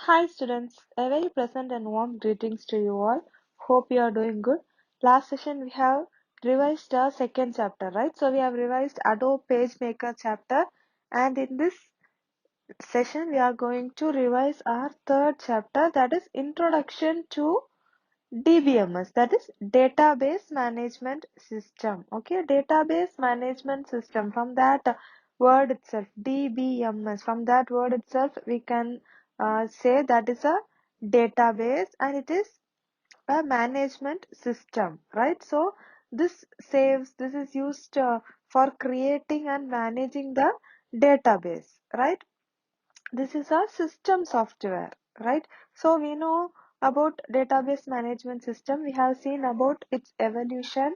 Hi students, a very pleasant and warm greetings to you all. Hope you are doing good. Last session we have revised our second chapter, right? So we have revised Adobe PageMaker chapter, and in this session we are going to revise our third chapter, that is Introduction to DBMS, that is Database Management System. Okay, Database Management System. From that word itself, DBMS, from that word itself we can say that is a database and it is a management system, right? So this is used for creating and managing the database, right? This is a system software, right? So we know about database management system. We have seen about its evolution,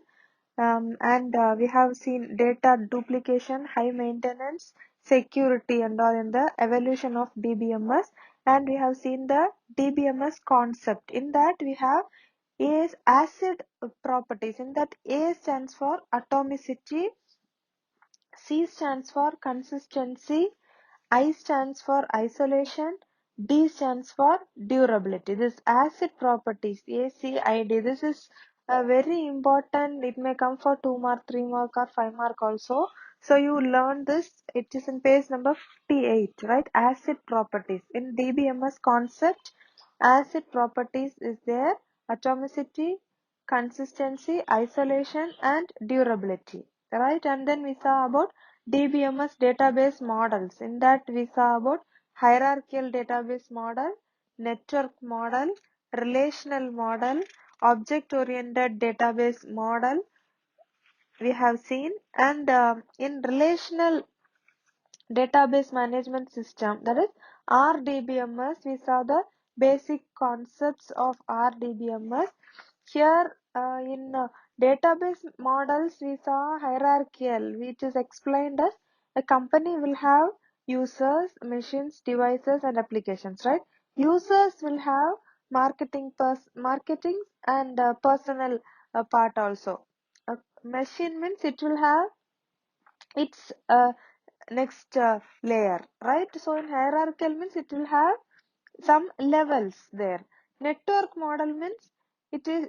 and we have seen data duplication, high maintenance, security and all in the evolution of DBMS, and we have seen the DBMS concept. In that we have A's acid properties. In that A stands for atomicity, C stands for consistency, I stands for isolation, D stands for durability. This acid properties, ACID, this is very important. It may come for 2 mark, 3 mark or 5 mark also. So you learn this, it is in page number 58, right? Acid properties. In DBMS concept, acid properties is there, atomicity, consistency, isolation and durability, right? And then we saw about DBMS database models. In that we saw about hierarchical database model, network model, relational model, object-oriented database model we have seen, and in relational database management system, that is RDBMS, we saw the basic concepts of RDBMS. Here in database models we saw hierarchical, which is explained as a company will have users, machines, devices and applications, right? Users will have marketing and personal part also. Machine means it will have its next layer, right? So in hierarchical means it will have some levels there. Network model means it is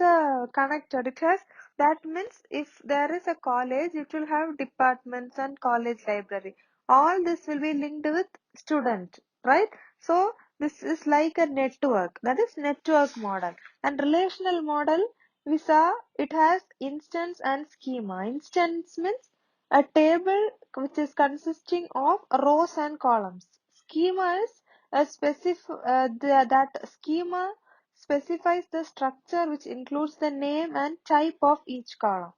a connected. It has, that means if there is a college, it will have departments and college library. All this will be linked with student, right? So this is like a network, that is network model. And relational model, we saw it has instance and schema. Instance means a table which is consisting of rows and columns. Schema is that schema specifies the structure which includes the name and type of each column,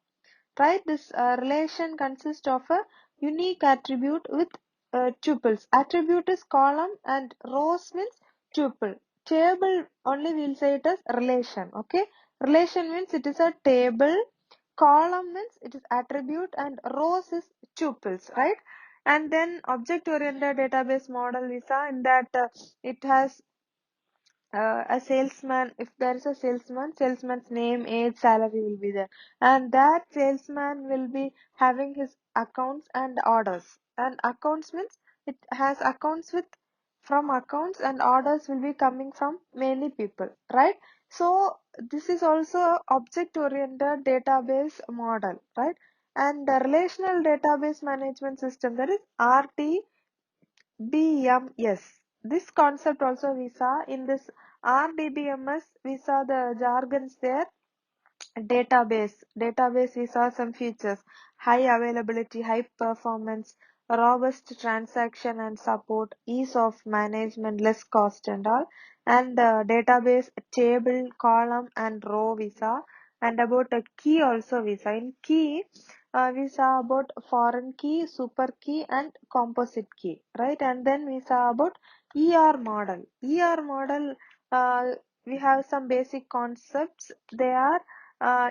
right? This relation consists of a unique attribute with tuples. Attribute is column and rows means tuple. Table only we'll say it as relation, okay? Relation means it is a table, column means it is attribute and rows is tuples, right? And then object oriented database model we saw, in that it has a salesman. If there is a salesman's name, age, salary will be there, and that salesman will be having his accounts and orders. And accounts means it has accounts with, from accounts, and orders will be coming from many people, right? So this is also object oriented database model, right? And the relational database management system, that is RDBMS. This concept also we saw in this RDBMS. We saw the jargons there. Database, we saw some features: high availability, high performance, robust transaction and support, ease of management, less cost and all. And database table, column and row we saw. And about a key also we saw. In key we saw about foreign key, super key and composite key, right? And then we saw about ER model. We have some basic concepts. They are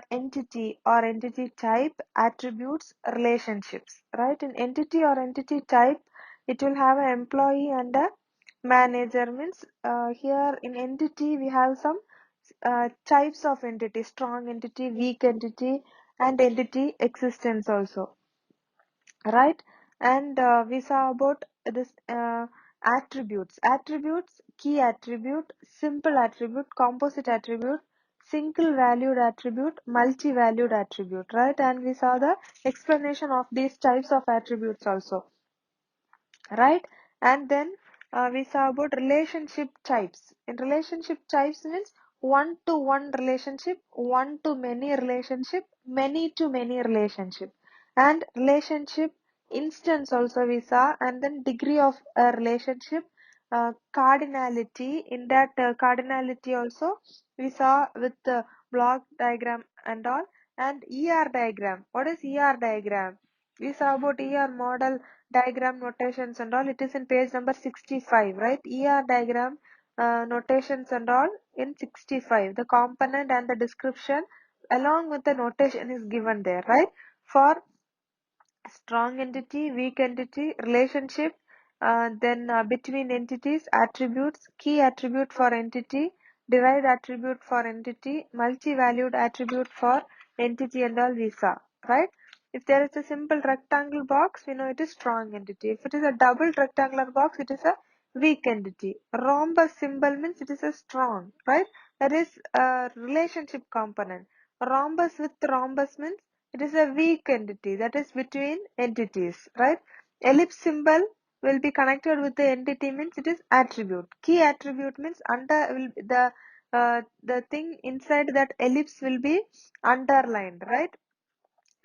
entity or entity type, attributes, relationships, right? In entity or entity type, it will have an employee and a manager. Means here in entity we have some types of entity: strong entity, weak entity and entity existence also, right? And we saw about this Attributes, key attribute, simple attribute, composite attribute, single valued attribute, multi-valued attribute, right? And we saw the explanation of these types of attributes also, right? And then we saw about relationship types. In relationship types means one to one relationship, one to many relationship, many to many relationship, and relationship instance also we saw, and then degree of a relationship, cardinality. In that cardinality also we saw with the block diagram and all, and ER diagram. What is ER diagram? We saw about ER model diagram notations and all. It is in page number 65, right? ER diagram notations and all in 65. The component and the description along with the notation is given there, right? For strong entity, weak entity, relationship, then between entities, attributes, key attribute for entity, derived attribute for entity, multi-valued attribute for entity and all we saw, right? If there is a simple rectangle box, we know it is strong entity. If it is a double rectangular box, it is a weak entity. Rhombus symbol means it is a strong, right? That is a relationship component. Rhombus with rhombus means it is a weak entity, that is between entities, right? Ellipse symbol will be connected with the entity means it is attribute. Key attribute means under will the thing inside that ellipse will be underlined, right?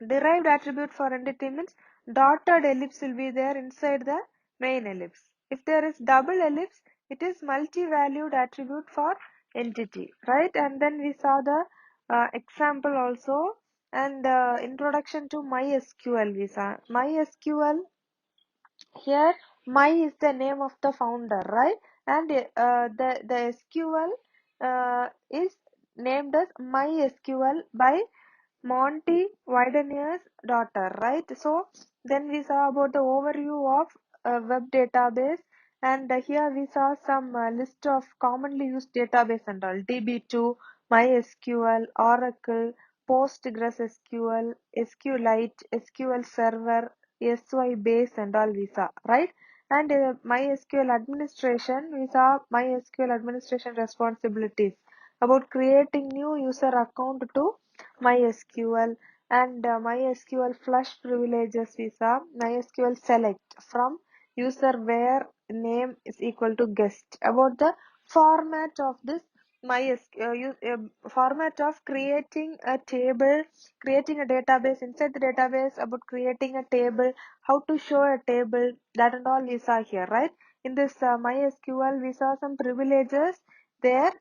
Derived attribute for entity means dotted ellipse will be there inside the main ellipse. If there is double ellipse, it is multi-valued attribute for entity, right? And then we saw the example also, and introduction to MySQL we saw. MySQL, here my is the name of the founder, right? And the SQL is named as MySQL by Monty Widener's daughter, right? So then we saw about the overview of web database, and here we saw some list of commonly used database and all: DB2, MySQL, Oracle, PostgreSQL, SQLite, SQL Server, Sybase and all we saw, right? And MySQL administration, we saw MySQL administration responsibilities about creating new user account to MySQL, and MySQL flush privileges we saw. MySQL select from user where name is equal to guest. About the format of this format of creating a table, creating a database, inside the database, about creating a table, how to show a table, that and all we saw here, right? In this MySQL we saw some privileges there.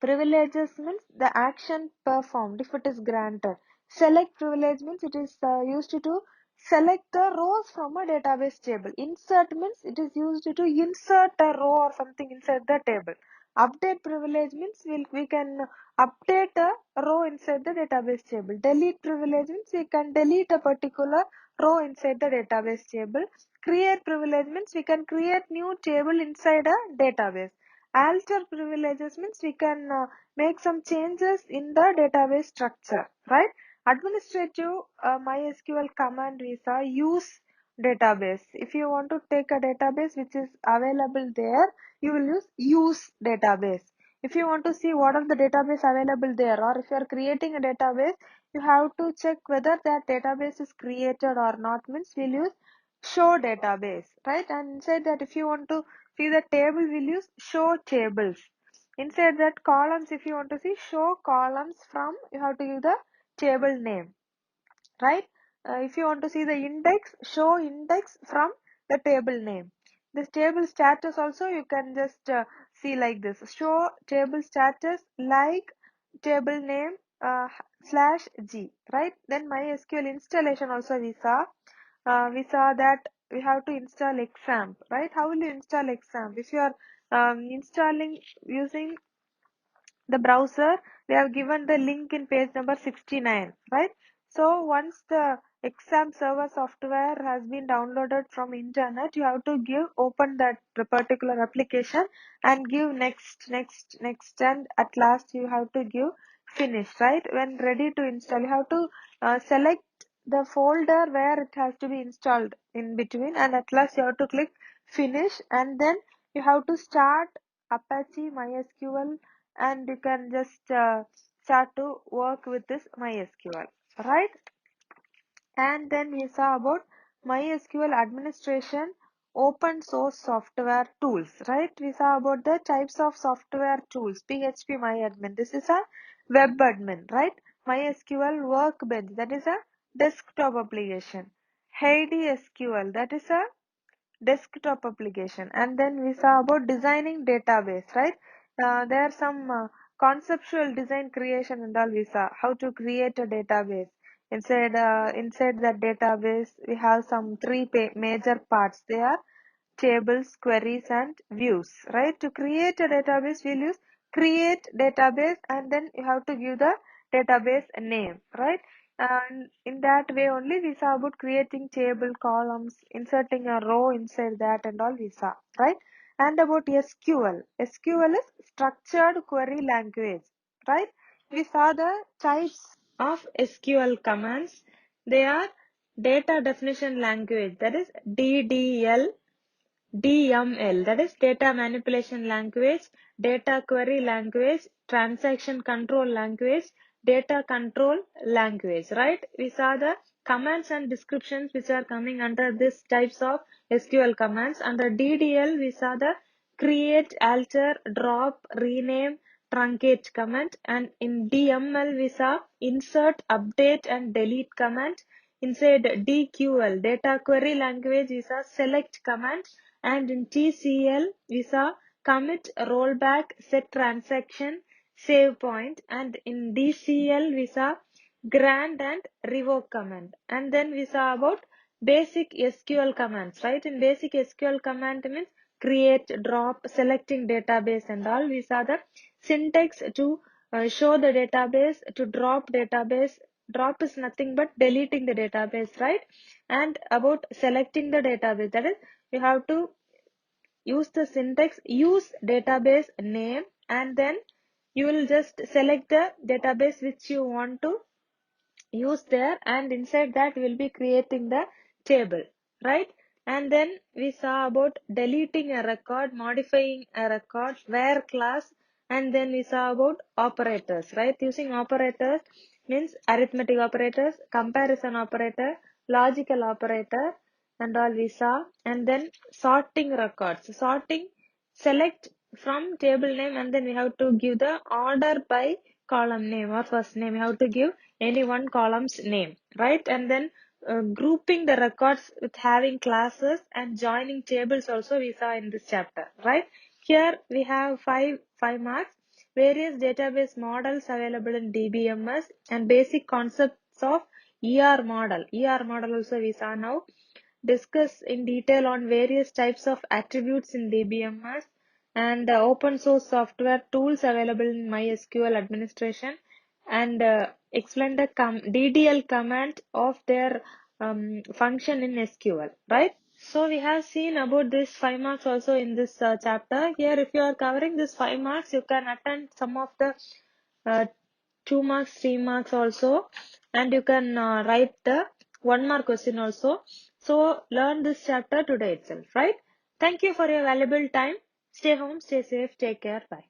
Privileges means the action performed if it is granted. Select privilege means it is used to select the rows from a database table. Insert means it is used to insert a row or something inside the table. Update privilege means we can update a row inside the database table. Delete privilege means we can delete a particular row inside the database table. Create privilege means we can create new table inside a database. Alter privileges means we can make some changes in the database structure, right? Administrative MySQL command we saw use database. If you want to take a database which is available there, you will use database. If you want to see what are the database available there, or if you are creating a database, you have to check whether that database is created or not, means we'll use show database, right? And inside that, if you want to see the table, we'll use show tables. Inside that columns, if you want to see show columns from, you have to give the table name, right? If you want to see the index, show index from the table name. This table status also you can just see like this: show table status like table name /g, right? Then MySQL installation also we saw that we have to install XAMPP, right? How will you install XAMPP? If you are installing using the browser, they have given the link in page number 69, right? So once the XAMPP server software has been downloaded from internet, you have to give open that particular application and give next, next, next, and at last you have to give finish, right? When ready to install, you have to select the folder where it has to be installed in between, and at last you have to click finish, and then you have to start Apache MySQL, and you can just start to work with this MySQL, right? And then we saw about MySQL administration, open source software tools, right? We saw about the types of software tools. PHP MyAdmin, this is a web admin, right? MySQL Workbench, that is a desktop application. HeidiSQL, that is a desktop application. And then we saw about designing database, right? There are some conceptual design creation and all. We saw how to create a database. Inside that database we have some three major parts. They are tables, queries, and views, right? To create a database, we'll use create database, and then you have to give the database a name, right? And in that way only we saw about creating table, columns, inserting a row inside that and all we saw, right? And about SQL. SQL is structured query language, right? We saw the types of SQL commands. They are data definition language, that is DDL, DML, that is data manipulation language, data query language, transaction control language, data control language, right? We saw the commands and descriptions which are coming under these types of SQL commands. Under DDL, we saw the create, alter, drop, rename, truncate command, and in DML, we saw insert, update, and delete command. Inside DQL, data query language, is a select command, and in TCL we saw commit, rollback, set transaction, save point, and in DCL we saw grant and revoke command. And then we saw about basic SQL commands, right? In basic SQL command means create, drop, selecting database and all. We saw the syntax to show the database, to drop database. Drop is nothing but deleting the database, right? And about selecting the database, that is you have to use the syntax use database name, and then you will just select the database which you want to use there, and inside that we'll be creating the table, right? And then we saw about deleting a record, modifying a record, where class, and then we saw about operators, right? Using operators means arithmetic operators, comparison operator, logical operator, and all we saw. And then sorting records, sorting, select from table name, and then we have to give the order by column name or first name. We have to give any one column's name, right? And then grouping the records with having classes and joining tables also we saw in this chapter, right? Here we have five marks. Various database models available in DBMS and basic concepts of ER model. ER model also we saw now. Discuss in detail on various types of attributes in DBMS and open source software tools available in MySQL administration, and explain the DDL command of their function in SQL, right? So we have seen about this 5 marks also in this chapter. Here if you are covering this 5 marks, you can attend some of the uh, 2 marks, 3 marks also, and you can write the 1 mark question also. So learn this chapter today itself, right? Thank you for your valuable time. Stay home, stay safe, take care, bye.